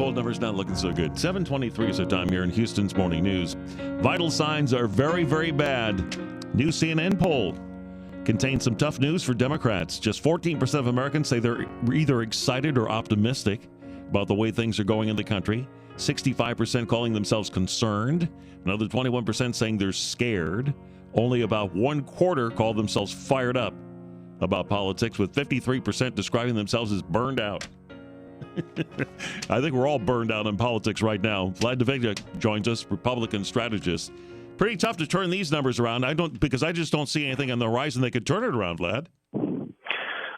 poll numbers not looking so good. 7:23 is the time here in Houston's Morning News. Vital signs are very, very bad. New CNN poll contains some tough news for Democrats. Just 14% of Americans say they're either excited or optimistic about the way things are going in the country. 65% calling themselves concerned. Another 21% saying they're scared. Only about one quarter call themselves fired up about politics, with 53% describing themselves as burned out. I think we're all burned out in politics right now. Vlad Davidiak joins us, Republican strategist. Pretty tough to turn these numbers around. Because I just don't see anything on the horizon that could turn it around, Vlad.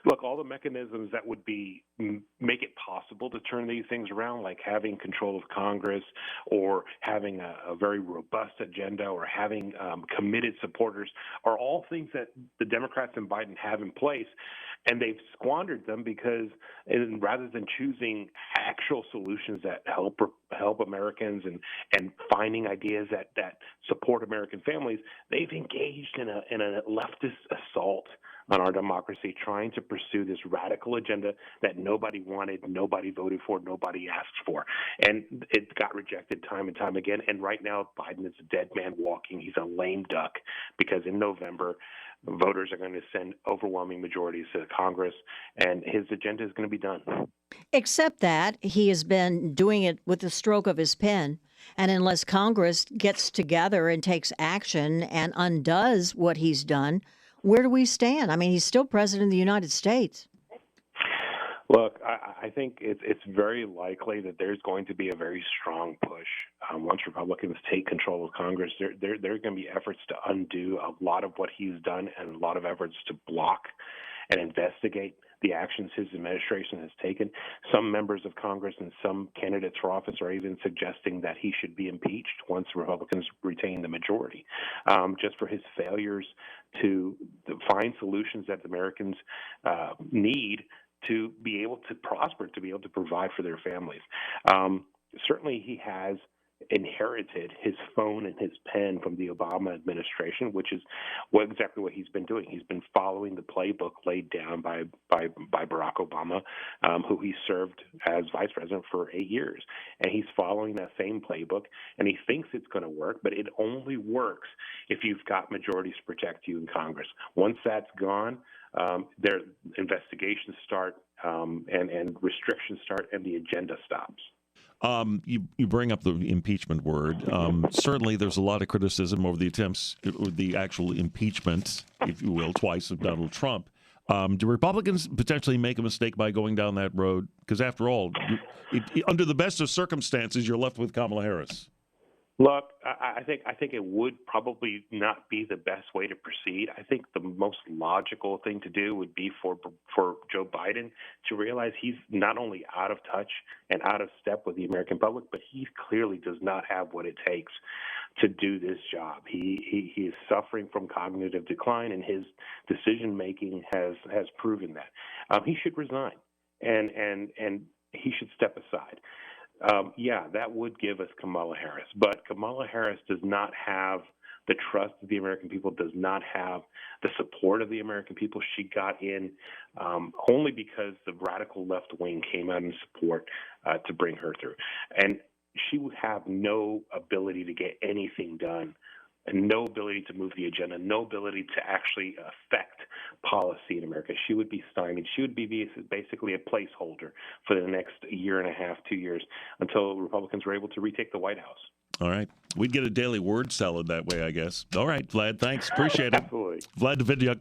Look, all the mechanisms that would make it possible to turn these things around, like having control of Congress or having a very robust agenda or having committed supporters, are all things that the Democrats and Biden have in place. And they've squandered them because rather than choosing actual solutions that help Americans and finding ideas that support American families, they've engaged in a leftist assault on our democracy, trying to pursue this radical agenda that nobody wanted, nobody voted for, nobody asked for. And it got rejected time and time again. And right now, Biden is a dead man walking. He's a lame duck because in November, voters are going to send overwhelming majorities to Congress, and his agenda is going to be done. Except that he has been doing it with the stroke of his pen. And unless Congress gets together and takes action and undoes what he's done, where do we stand? I mean, he's still president of the United States. Look, I think it's very likely that there's going to be a very strong push. Once Republicans take control of Congress, there are going to be efforts to undo a lot of what he's done and a lot of efforts to block and investigate the actions his administration has taken. Some members of Congress and some candidates for office are even suggesting that he should be impeached once Republicans retain the majority, just for his failures to find solutions that Americans need to be able to prosper, to be able to provide for their families. Certainly he has inherited his phone and his pen from the Obama administration, which is exactly what he's been doing. He's been following the playbook laid down by Barack Obama, who he served as vice president for 8 years. And he's following that same playbook, and he thinks it's going to work, but it only works if you've got majorities to protect you in Congress. Once that's gone, their investigations start and restrictions start, and the agenda stops. You bring up the impeachment word. Certainly, there's a lot of criticism over the attempts, or the actual impeachment, if you will, twice of Donald Trump. Do Republicans potentially make a mistake by going down that road? Because after all, under the best of circumstances, you're left with Kamala Harris. Look, I think it would probably not be the best way to proceed. I think the most logical thing to do would be for Joe Biden to realize he's not only out of touch and out of step with the American public, but he clearly does not have what it takes to do this job. He is suffering from cognitive decline, and his decision making has proven that. He should resign, and he should step aside. That would give us Kamala Harris. But Kamala Harris does not have the trust of the American people, does not have the support of the American people. She got in only because the radical left wing came out in support to bring her through. And she would have no ability to get anything done, and no ability to move the agenda, no ability to actually affect policy in America. She would be stymied. She would be basically a placeholder for the next year and a half, 2 years, until Republicans were able to retake the White House. All right. We'd get a daily word salad that way, I guess. All right, Vlad, thanks. Appreciate it. Absolutely. Vlad Davidiak,